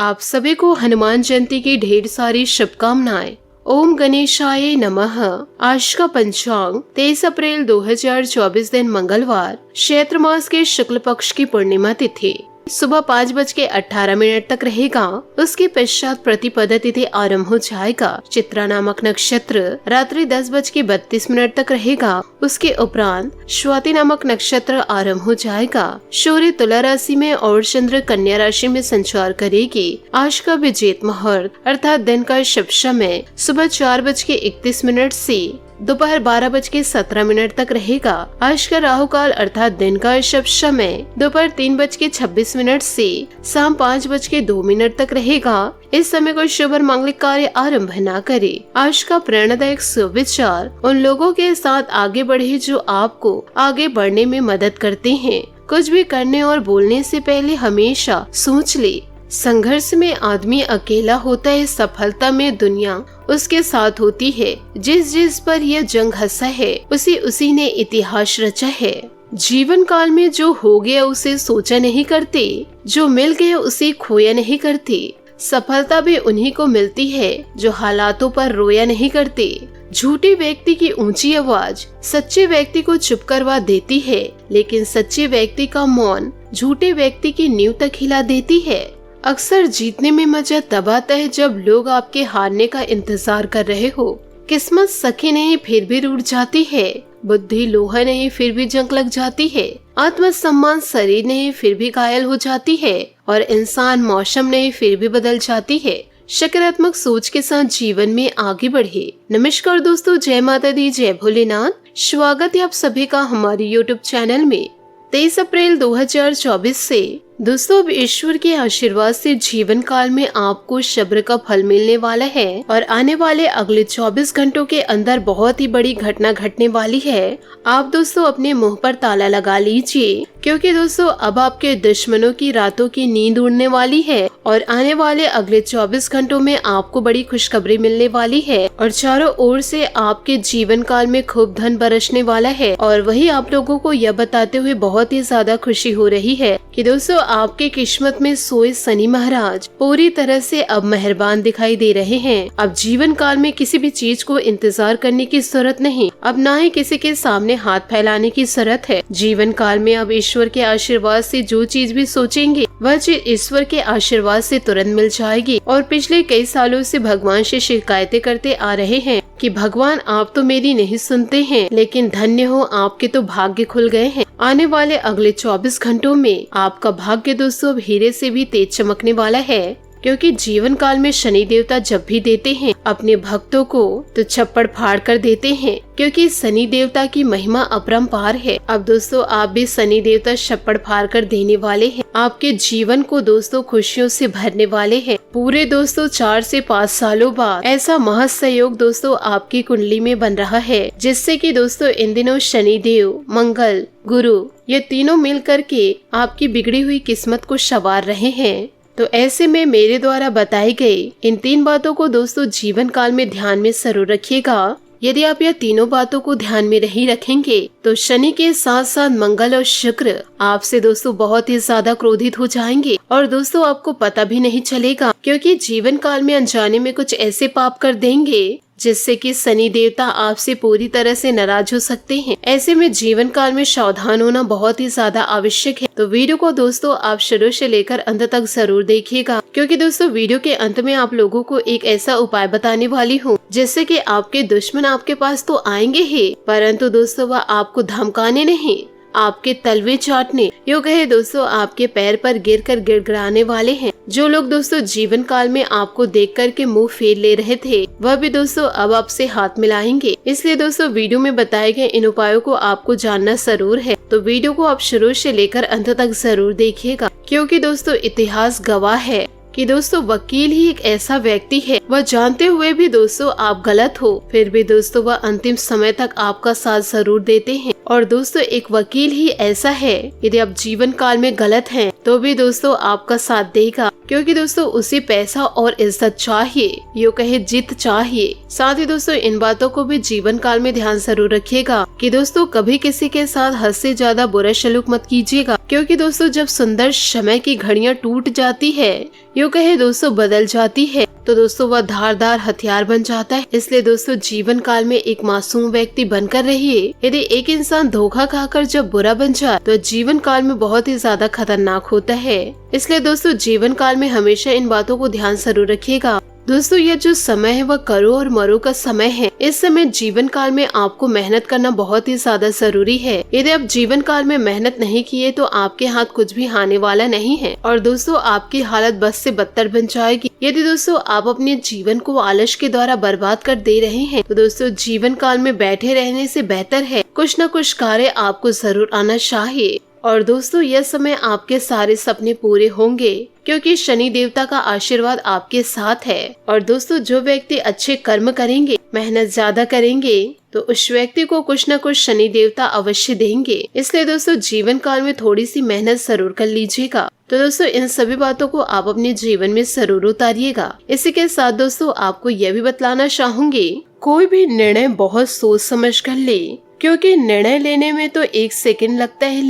आप सभी को हनुमान जयंती की ढेर सारी शुभकामनाएं। ओम गणेशाय नमः। आज का पंचांग 23 अप्रैल 2024 दिन मंगलवार, चैत्र मास के शुक्ल पक्ष की पूर्णिमा तिथि सुबह 5:18 तक रहेगा। उसके पश्चात प्रतिपदा तिथि आरंभ हो जाएगा। चित्रा नामक नक्षत्र रात्रि 10:32 तक रहेगा। उसके उपरांत स्वाति नामक नक्षत्र आरंभ हो जाएगा। सूर्य तुला राशि में और चंद्र कन्या राशि में संचार करेगी। आज का विजेत मुहूर्त अर्थात दिन का शुभ समय सुबह 4:31 से दोपहर 12:17 तक रहेगा। आज का राहु काल अर्थात दिन का शुभ समय दोपहर 3:26 से शाम 5:02 तक रहेगा। इस समय कोई शुभ और मांगलिक कार्य आरंभ न करे। आज का प्रेरणादायक सुविचार उन लोगों के साथ आगे बढ़े जो आपको आगे बढ़ने में मदद करते हैं। कुछ भी करने और बोलने से पहले हमेशा सोच ले। संघर्ष में आदमी अकेला होता है, सफलता में दुनिया उसके साथ होती है। जिस पर यह जंग हंसा है उसी ने इतिहास रचा है। जीवन काल में जो हो गया उसे सोचा नहीं करते, जो मिल गया उसे खोया नहीं करते। सफलता भी उन्हीं को मिलती है जो हालातों पर रोया नहीं करते। झूठे व्यक्ति की ऊंची आवाज सच्चे व्यक्ति को चुप करवा देती है, लेकिन सच्चे व्यक्ति का मौन झूठे व्यक्ति की नींव तक हिला देती है। अक्सर जीतने में मजा तब आता है जब लोग आपके हारने का इंतजार कर रहे हो। किस्मत सखी नहीं फिर भी रूठ जाती है। बुद्धि लोहा नहीं फिर भी जंग लग जाती है। आत्मसम्मान शरीर नहीं फिर भी घायल हो जाती है। और इंसान मौसम नहीं फिर भी बदल जाती है। सकारात्मक सोच के साथ जीवन में आगे बढ़े। नमस्कार दोस्तों, जय माता दी, जय भोलेनाथ। स्वागत है आप सभी का हमारे यूट्यूब चैनल में। 23 अप्रैल 2024 से दोस्तों अब ईश्वर के आशीर्वाद से जीवन काल में आपको सब्र का फल मिलने वाला है और आने वाले अगले 24 घंटों के अंदर बहुत ही बड़ी घटना घटने वाली है। आप दोस्तों अपने मुंह पर ताला लगा लीजिए, क्योंकि दोस्तों अब आपके दुश्मनों की रातों की नींद उड़ने वाली है और आने वाले अगले 24 घंटों में आपको बड़ी खुशखबरी मिलने वाली है और चारों ओर से आपके जीवन काल में खूब धन बरसने वाला है। और वही आप लोगों को यह बताते हुए बहुत ही ज्यादा खुशी हो रही है कि दोस्तों आपके किस्मत में सोए शनि महाराज पूरी तरह से अब मेहरबान दिखाई दे रहे हैं। अब जीवन काल में किसी भी चीज को इंतजार करने की जरूरत नहीं, अब ना ही किसी के सामने हाथ फैलाने की जरूरत है। जीवन काल में अब ईश्वर के आशीर्वाद से जो चीज भी सोचेंगे वह चीज ईश्वर के आशीर्वाद से तुरंत मिल जाएगी। और पिछले कई सालों से भगवान से शिकायतें करते आ रहे हैं कि भगवान आप तो मेरी नहीं सुनते हैं, लेकिन धन्य हो आपके तो भाग्य खुल गए हैं। आने वाले अगले 24 घंटों में आपका भाग्य दोस्तों अब हीरे से भी तेज चमकने वाला है, क्योंकि जीवन काल में शनि देवता जब भी देते हैं अपने भक्तों को तो छप्पड़ फाड़ कर देते हैं, क्योंकि शनि देवता की महिमा अपरंपार है। अब दोस्तों आप भी शनि देवता छप्पड़ फाड़ कर देने वाले हैं। आपके जीवन को दोस्तों खुशियों से भरने वाले हैं। पूरे दोस्तों 4 से 5 सालों बाद ऐसा महत्सयोग दोस्तों आपकी कुंडली में बन रहा है, जिससे कि दोस्तों इन दिनों शनि देव, मंगल, गुरु ये तीनों मिल करके आपकी बिगड़ी हुई किस्मत को संवार रहे हैं। तो ऐसे में मेरे द्वारा बताई गई इन 3 बातों को दोस्तों जीवन काल में ध्यान में जरूर रखिएगा। यदि आप यह तीनों बातों को ध्यान में नहीं रखेंगे तो शनि के साथ साथ मंगल और शुक्र आपसे दोस्तों बहुत ही ज्यादा क्रोधित हो जाएंगे और दोस्तों आपको पता भी नहीं चलेगा, क्योंकि जीवन काल में अनजाने में कुछ ऐसे पाप कर देंगे जिससे कि शनि देवता आपसे पूरी तरह से नाराज हो सकते हैं। ऐसे में जीवन काल में सावधान होना बहुत ही ज्यादा आवश्यक है। तो वीडियो को दोस्तों आप शुरू से लेकर अंत तक जरूर देखिएगा, क्योंकि दोस्तों वीडियो के अंत में आप लोगों को एक ऐसा उपाय बताने वाली हूँ जिससे कि आपके दुश्मन आपके पास तो आएंगे ही, परंतु दोस्तों वह आपको धमकाने नहीं, आपके तलवे चाटने, यूँ कहे दोस्तों आपके पैर पर गिरकर गिड़गिड़ाने वाले हैं। जो लोग दोस्तों जीवन काल में आपको देख कर के मुंह फेर ले रहे थे वह भी दोस्तों अब आपसे हाथ मिलाएंगे। इसलिए दोस्तों वीडियो में बताए गए इन उपायों को आपको जानना जरूर है। तो वीडियो को आप शुरू से लेकर अंत तक जरूर देखिएगा, क्योंकि दोस्तों इतिहास गवाह है कि दोस्तों वकील ही एक ऐसा व्यक्ति है, वह जानते हुए भी दोस्तों आप गलत हो फिर भी दोस्तों वह अंतिम समय तक आपका साथ जरूर देते हैं। और दोस्तों एक वकील ही ऐसा है, यदि आप जीवन काल में गलत हैं तो भी दोस्तों आपका साथ देगा, क्योंकि दोस्तों उसे पैसा और इज्जत चाहिए, यो कहे जीत चाहिए। साथ ही दोस्तों इन बातों को भी जीवन काल में ध्यान जरूर रखिएगा कि दोस्तों कभी किसी के साथ हद से ज्यादा बुरा सलूक मत कीजिएगा, क्योंकि दोस्तों जब सुंदर समय की घड़ियां टूट जाती है, यो कहे दोस्तों बदल जाती है, तो दोस्तों वह धारदार हथियार बन जाता है। इसलिए दोस्तों जीवन काल में एक मासूम व्यक्ति बनकर रहिए। यदि एक इंसान धोखा खाकर जब बुरा बन जाए तो जीवन काल में बहुत ही ज्यादा खतरनाक होता है। इसलिए दोस्तों जीवन काल में हमेशा इन बातों को ध्यान जरूर रखिएगा। दोस्तों यह जो समय है वह करो और मरो का समय है। इस समय जीवन काल में आपको मेहनत करना बहुत ही ज्यादा जरूरी है। यदि आप जीवन काल में मेहनत नहीं किए तो आपके हाथ कुछ भी आने वाला नहीं है और दोस्तों आपकी हालत बस से बदतर बन जाएगी। यदि दोस्तों आप अपने जीवन को आलस के द्वारा बर्बाद कर दे रहे हैं तो दोस्तों जीवन काल में बैठे रहने से बेहतर है कुछ न कुछ कार्य आपको जरूर आना चाहिए। और दोस्तों यह समय आपके सारे सपने पूरे होंगे, क्योंकि शनि देवता का आशीर्वाद आपके साथ है। और दोस्तों जो व्यक्ति अच्छे कर्म करेंगे, मेहनत ज्यादा करेंगे, तो उस व्यक्ति को कुछ न कुछ शनि देवता अवश्य देंगे। इसलिए दोस्तों जीवन काल में थोड़ी सी मेहनत जरूर कर लीजिएगा। तो दोस्तों इन सभी बातों को आप अपने जीवन में जरूर उतारिएगा। इसी के साथ दोस्तों आपको यह भी बतलाना चाहूंगी, कोई भी निर्णय बहुत सोच समझ कर ले, क्योंकि निर्णय लेने में तो 1 सेकंड लगता है,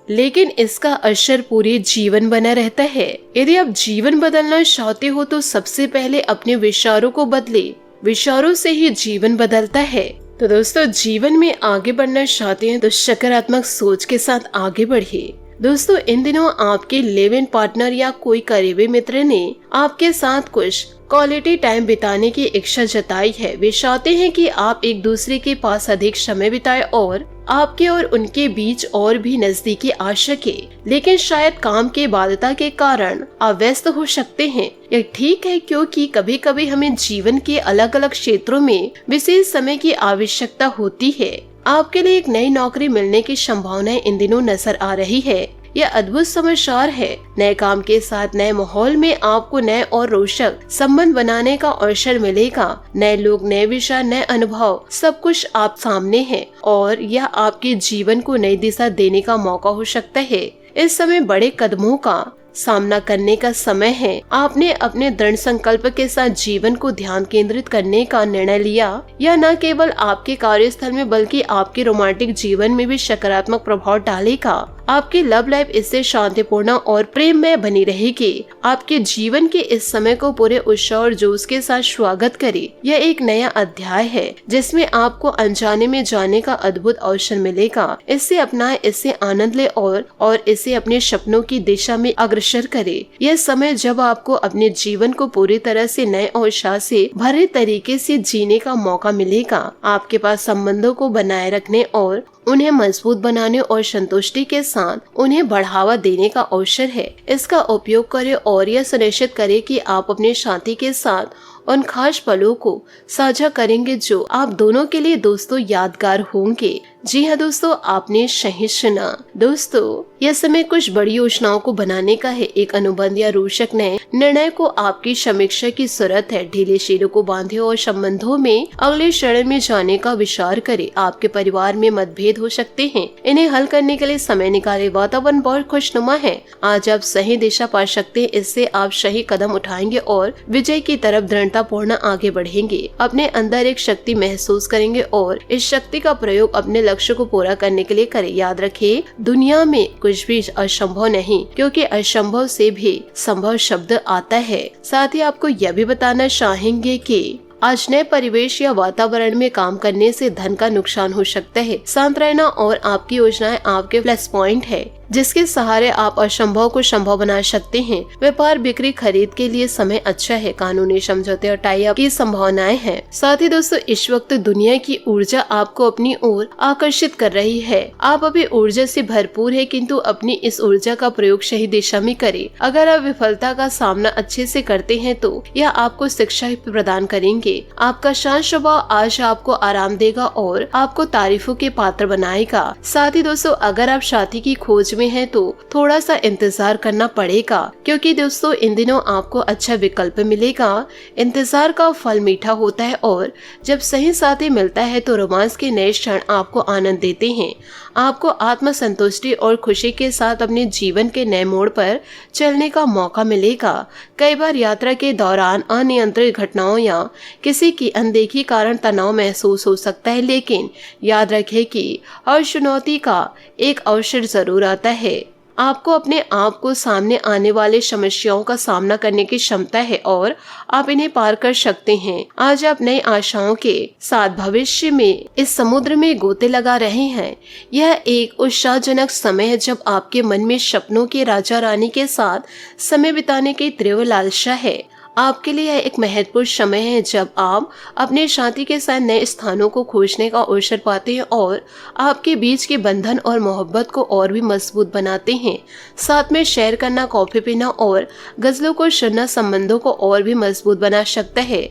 लेकिन इसका असर पूरे जीवन बना रहता है। यदि आप जीवन बदलना चाहते हो तो सबसे पहले अपने विचारों को बदले। विचारों से ही जीवन बदलता है। तो दोस्तों जीवन में आगे बढ़ना चाहते हैं तो सकारात्मक सोच के साथ आगे बढ़िए। दोस्तों इन दिनों आपके लिव इन पार्टनर या कोई करीबी मित्र ने आपके साथ कुछ क्वालिटी टाइम बिताने की इच्छा जताई है। वे चाहते हैं कि आप एक दूसरे के पास अधिक समय बिताएं और आपके और उनके बीच और भी नजदीकी आ सके, लेकिन शायद काम के बाध्यता के कारण आप व्यस्त हो सकते हैं। यह ठीक है, क्योंकि कभी कभी हमें जीवन के अलग अलग क्षेत्रों में विशेष समय की आवश्यकता होती है। आपके लिए एक नई नौकरी मिलने की संभावनाएं इन दिनों नजर आ रही है। यह अद्भुत समाचार है। नए काम के साथ नए माहौल में आपको नए और रोचक संबंध बनाने का अवसर मिलेगा। नए लोग, नए विचार, नए अनुभव, सब कुछ आप सामने है और यह आपके जीवन को नई दिशा देने का मौका हो सकता है। इस समय बड़े कदमों का सामना करने का समय है। आपने अपने दृढ़ संकल्प के साथ जीवन को ध्यान केंद्रित करने का निर्णय लिया। यह न केवल आपके कार्यस्थल में बल्कि आपके रोमांटिक जीवन में भी सकारात्मक प्रभाव डालेगा। आपकी लव लाइफ इससे शांतिपूर्ण और प्रेममय बनी रहेगी। आपके जीवन के इस समय को पूरे उत्साह और जोश के साथ स्वागत करें। यह एक नया अध्याय है जिसमें आपको अनजाने में जाने का अद्भुत अवसर मिलेगा। इसे अपनाएं, इससे आनंद ले और इसे अपने सपनों की दिशा में अग्रसर करे। यह समय जब आपको अपने जीवन को पूरी तरह से नए और उत्साह से भरे तरीके से जीने का मौका मिलेगा। आपके पास संबंधों को बनाए रखने और उन्हें मजबूत बनाने और संतुष्टि के साथ उन्हें बढ़ावा देने का अवसर है। इसका उपयोग करें और यह सुनिश्चित करें कि आप अपने साथी के साथ उन खास पलों को साझा करेंगे जो आप दोनों के लिए दोस्तों यादगार होंगे। जी हाँ दोस्तों, आपने सही सुना। दोस्तों यह समय कुछ बड़ी योजनाओं को बनाने का है। एक अनुबंध या रोचक नए निर्णय को आपकी समीक्षा की जरूरत है। ढीले शीरों को बांधे और संबंधों में अगले चरण में जाने का विचार करें। आपके परिवार में मतभेद हो सकते हैं, इन्हें हल करने के लिए समय निकालें। वातावरण बहुत खुशनुमा है। आज आप सही दिशा पा सकते हैं। इससे आप सही कदम उठाएंगे और विजय की तरफ दृढ़ता पूर्ण आगे बढ़ेंगे। अपने अंदर एक शक्ति महसूस करेंगे और इस शक्ति का प्रयोग अपने लक्ष्य को पूरा करने के लिए करें। याद रखिए, दुनिया में कुछ भी असंभव नहीं, क्योंकि असंभव से भी संभव शब्द आता है। साथ ही आपको यह भी बताना चाहेंगे कि आज नए परिवेश या वातावरण में काम करने से धन का नुकसान हो सकता है। शांत रहना और आपकी योजनाएं आपके प्लस पॉइंट है, जिसके सहारे आप असंभव को संभव बना सकते हैं। व्यापार, बिक्री, खरीद के लिए समय अच्छा है। कानूनी समझौते और टाई अप की संभावनाएं हैं। साथ ही दोस्तों इस वक्त दुनिया की ऊर्जा आपको अपनी ओर आकर्षित कर रही है। आप अभी ऊर्जा से भरपूर है, किंतु अपनी इस ऊर्जा का प्रयोग सही दिशा में करें। अगर आप विफलता का सामना अच्छे से करते हैं तो यह आपको शिक्षा प्रदान करेंगे। आपका शांत स्वभाव आज आपको आराम देगा और आपको तारीफों के पात्र बनाएगा। साथ ही दोस्तों अगर आप साथी की खोज में हैं तो थोड़ा सा इंतजार करना पड़ेगा, क्योंकि दोस्तों इन दिनों आपको अच्छा विकल्प मिलेगा। इंतजार का फल मीठा होता है और जब सही साथी मिलता है तो रोमांस के नए क्षण आपको आनंद देते हैं। आपको आत्मसंतुष्टि और खुशी के साथ अपने जीवन के नए मोड़ पर चलने का मौका मिलेगा। कई बार यात्रा के दौरान अनियंत्रित घटनाओं या किसी की अनदेखी कारण तनाव महसूस हो सकता है, लेकिन याद रखें कि हर चुनौती का एक अवसर जरूर आता है। आपको अपने आप को सामने आने वाले समस्याओं का सामना करने की क्षमता है और आप इन्हें पार कर सकते हैं। आज आप नई आशाओं के साथ भविष्य में इस समुद्र में गोते लगा रहे हैं। यह एक उत्साहजनक समय है जब आपके मन में सपनों के राजा रानी के साथ समय बिताने की तीव्र लालसा है। आपके लिए यह एक महत्वपूर्ण समय है जब आप अपने साथी के साथ नए स्थानों को खोजने का अवसर पाते हैं और आपके बीच के बंधन और मोहब्बत को और भी मजबूत बनाते हैं। साथ में शेयर करना, कॉफी पीना और गजलों को सुनना संबंधों को और भी मजबूत बना सकता है।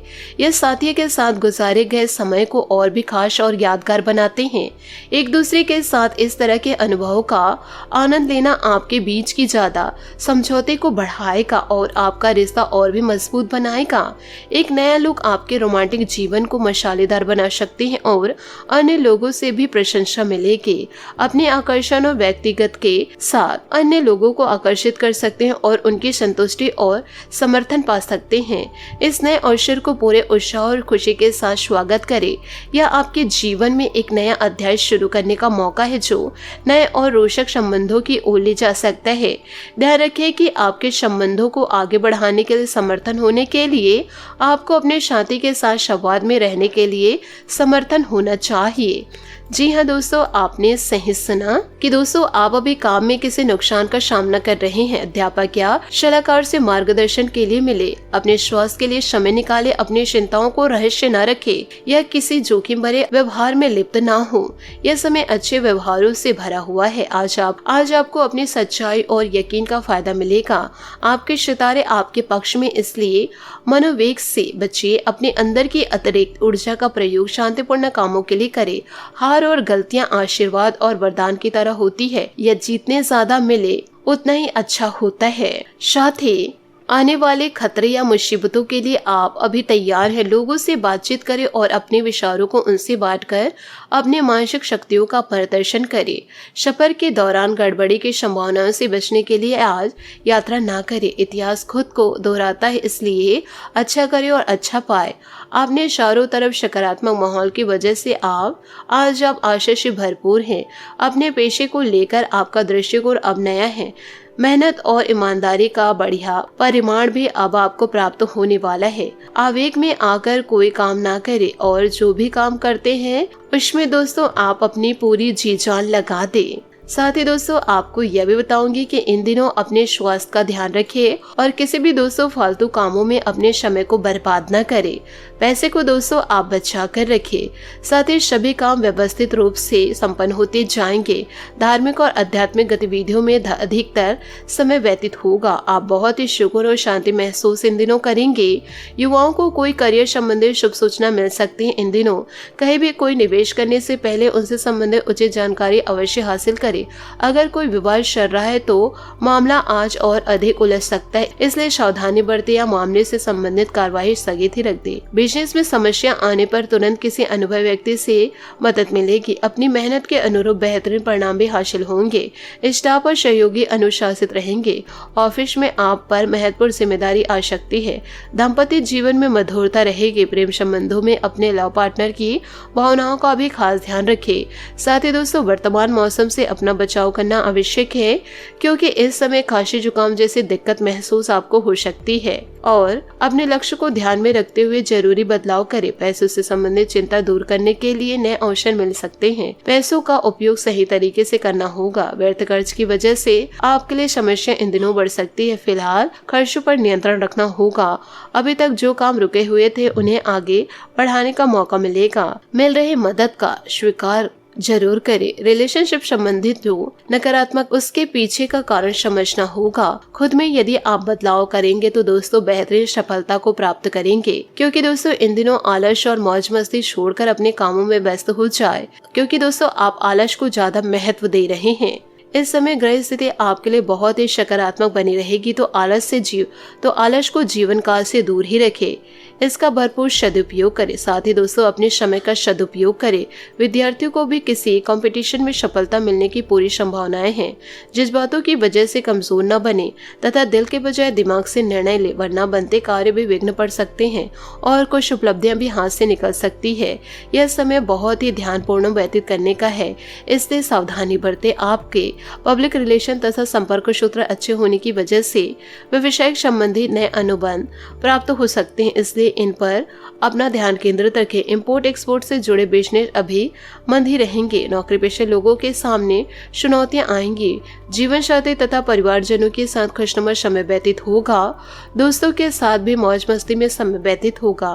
यह साथी के साथ गुजारे गए समय को और भी खास और यादगार बनाते हैं। एक दूसरे के साथ इस तरह के अनुभवों का आनंद लेना आपके बीच की ज्यादा समझौते को बढ़ाएगा और आपका रिश्ता और भी मजबूत बनाएगा। एक नया लुक आपके रोमांटिक जीवन को मसालेदार बना सकते हैं और अन्य लोगों से भी प्रशंसा मिलेगी। अपने आकर्षण और व्यक्तिगत के साथ अन्य लोगों को आकर्षित कर सकते हैं और उनकी संतुष्टि और समर्थन पा सकते हैं। इस नए अवसर को पूरे उत्साह और खुशी के साथ स्वागत करें। यह आपके जीवन में एक नया अध्याय शुरू करने का मौका है जो नए और रोचक संबंधों की ओर ले जा सकता है। ध्यान रखें कि आपके संबंधों को आगे बढ़ाने के लिए समर्थन होने के लिए आपको अपने साथी के साथ संवाद में रहने के लिए समर्थन होना चाहिए। जी हाँ दोस्तों, आपने सही सुना कि दोस्तों आप अभी काम में किसी नुकसान का सामना कर रहे हैं। अध्यापक या सलाहकार से मार्गदर्शन के लिए मिले। अपने स्वास्थ्य के लिए समय निकाले। अपनी चिंताओं को रहस्य न रखे या किसी जोखिम भरे व्यवहार में लिप्त ना हो। यह समय अच्छे व्यवहारों से भरा हुआ है। आज आपको अपनी सच्चाई और यकीन का फायदा मिलेगा। आपके सितारे आपके पक्ष में, इसलिए मनोवेग से बचिए। अपने अंदर की अतिरिक्त ऊर्जा का प्रयोग शांतिपूर्ण कामों के लिए करें। हार और गलतियां आशीर्वाद और वरदान की तरह होती है। यह जितने ज्यादा मिले उतना ही अच्छा होता है। साथ ही आने वाले खतरे या मुसीबतों के लिए आप अभी तैयार हैं। लोगों से बातचीत करें और अपने विचारों को उनसे बांटकर अपने मानसिक शक्तियों का प्रदर्शन करें। सफर के दौरान गड़बड़ी की संभावनाओं से बचने के लिए आज यात्रा ना करें। इतिहास खुद को दोहराता है, इसलिए अच्छा करें और अच्छा पाए। आपने चारों तरफ सकारात्मक माहौल की वजह से आज आप आशा से भरपूर हैं। अपने पेशे को लेकर आपका दृष्टिकोण अब नया है। मेहनत और ईमानदारी का बढ़िया परिमाण भी अब आपको प्राप्त होने वाला है। आवेग में आकर कोई काम ना करें और जो भी काम करते हैं उसमें दोस्तों आप अपनी पूरी जी जान लगा दें। साथ ही दोस्तों आपको यह भी बताऊंगी कि इन दिनों अपने स्वास्थ्य का ध्यान रखें और किसी भी दोस्तों फालतू कामों में अपने समय को बर्बाद न करें। पैसे को दोस्तों आप बचा कर रखें। साथ ही सभी काम व्यवस्थित रूप से संपन्न होते जाएंगे। धार्मिक और आध्यात्मिक गतिविधियों में अधिकतर समय व्यतीत होगा। आप बहुत ही सुकून और शांति महसूस इन दिनों करेंगे। युवाओं को कोई करियर संबंधित शुभ सूचना मिल सकती है। इन दिनों कहीं भी कोई निवेश करने से पहले उनसे संबंधित उचित जानकारी अवश्य हासिल करें। अगर कोई विवाद चल रहा है तो मामला आज और अधिक उलझ सकता है, इसलिए सावधानी बरतें या मामले से संबंधित कार्यवाही स्थगित ही रख दें। बिजनेस में समस्या आने पर तुरंत किसी अनुभवी व्यक्ति से मदद मिलेगी। अपनी मेहनत के अनुरूप बेहतरीन परिणाम भी हासिल होंगे। स्टाफ और सहयोगी अनुशासित रहेंगे। ऑफिस में आप पर महत्वपूर्ण जिम्मेदारी आ सकती है। दाम्पत्य जीवन में मधुरता रहेगी। प्रेम संबंधों में अपने लव पार्टनर की भावनाओं का भी खास ध्यान रखें। साथ ही दोस्तों वर्तमान मौसम से अपना बचाव करना आवश्यक है, क्योंकि इस समय खांसी जुकाम जैसी दिक्कत महसूस आपको हो सकती है। और अपने लक्ष्य को ध्यान में रखते हुए जरूरी बदलाव करें। पैसों से संबंधित चिंता दूर करने के लिए नए अवसर मिल सकते हैं। पैसों का उपयोग सही तरीके से करना होगा। व्यर्थ खर्च की वजह से आपके लिए समस्या इन दिनों बढ़ सकती है। फिलहाल खर्चों पर नियंत्रण रखना होगा। अभी तक जो काम रुके हुए थे उन्हें आगे बढ़ाने का मौका मिलेगा। मिल रही मदद का स्वीकार जरूर करें। रिलेशनशिप संबंधित जो नकारात्मक उसके पीछे का कारण समझना होगा। खुद में यदि आप बदलाव करेंगे तो दोस्तों बेहतरीन सफलता को प्राप्त करेंगे। क्योंकि दोस्तों इन दिनों आलस और मौज मस्ती छोड़कर अपने कामों में व्यस्त हो जाए, क्योंकि दोस्तों आप आलस को ज्यादा महत्व दे रहे हैं। इस समय ग्रह स्थिति आपके लिए बहुत ही सकारात्मक बनी रहेगी, तो आलस को जीवन काल से दूर ही रखें। इसका भरपूर सदुपयोग करें। साथ ही दोस्तों अपने समय का सदुपयोग करें। विद्यार्थियों को भी किसी कंपटीशन में सफलता मिलने की पूरी संभावनाएं हैं। जिस बातों की वजह से कमजोर न बने तथा दिल के बजाय दिमाग से निर्णय ले, वरना बनते कार्य भी विघ्न पड़ सकते हैं और कुछ उपलब्धियां भी हाथ से निकल सकती है। यह समय बहुत ही ध्यानपूर्ण व्यतीत करने का है, इसलिए सावधानी बरते। आपके पब्लिक रिलेशन तथा संपर्क सूत्र अच्छे होने की वजह से व्यवसायिक संबंधी नए अनुबंध प्राप्त हो सकते हैं, इसलिए इन पर अपना ध्यान केंद्रित रखें। इंपोर्ट एक्सपोर्ट से जुड़े बिजनेस अभी मंद ही रहेंगे। नौकरी पेशे लोगों के सामने चुनौतियां आएंगी। जीवन साथी तथा परिवारजनों के साथ खुशनुमा समय व्यतीत होगा। दोस्तों के साथ भी मौज मस्ती में समय व्यतीत होगा।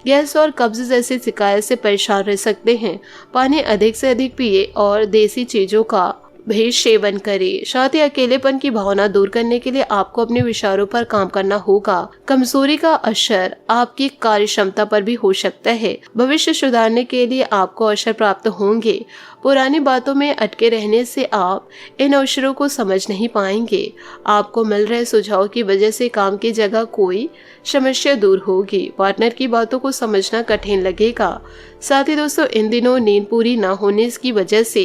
गैस और कब्ज जैसी शिकायत से परेशान रह सकते हैं। पानी अधिक से अधिक पिए और देसी चीजों का भी सेवन करें। साथ ही अकेलेपन की भावना दूर करने के लिए आपको अपने विचारों पर काम करना होगा। कमजोरी का असर आपकी कार्य क्षमता पर भी हो सकता है। भविष्य सुधारने के लिए आपको अवसर प्राप्त होंगे। पुरानी बातों में अटके रहने से आप इन अवसरों को समझ नहीं पाएंगे। आपको मिल रहे सुझाव की वजह से काम की जगह कोई समस्या दूर होगी। पार्टनर की बातों को समझना कठिन लगेगा। साथ ही दोस्तों इन दिनों नींद पूरी न होने की वजह से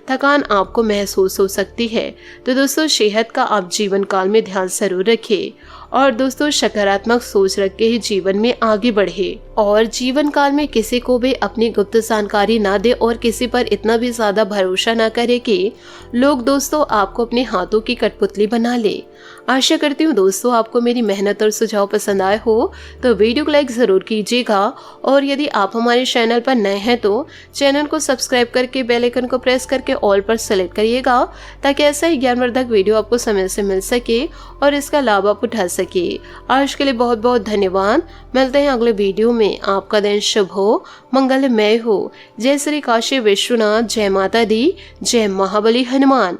थकान आपको महसूस हो सकती है, तो दोस्तों सेहत का आप जीवन काल में ध्यान जरूर रखें और दोस्तों सकारात्मक सोच रख के ही जीवन में आगे बढ़े और जीवन काल में किसी को भी अपनी गुप्त जानकारी ना दे और किसी पर इतना भी ज्यादा भरोसा ना करे कि लोग दोस्तों आपको अपने हाथों की कठपुतली बना ले। आशा करती हूँ दोस्तों आपको मेरी मेहनत और सुझाव पसंद आए हो तो वीडियो को लाइक जरूर कीजिएगा और यदि आप हमारे चैनल पर नए हैं तो चैनल को सब्सक्राइब करके बेल आइकन को प्रेस करके ऑल पर सेलेक्ट करिएगा, ताकि ऐसा ही ज्ञानवर्धक वीडियो आपको समय से मिल सके और इसका लाभ आप उठा सके। आज के लिए बहुत बहुत धन्यवाद। मिलते हैं अगले वीडियो में। आपका दिन शुभ हो, मंगलमय हो। जय श्री काशी विश्वनाथ, जय माता दी, जय महाबली हनुमान।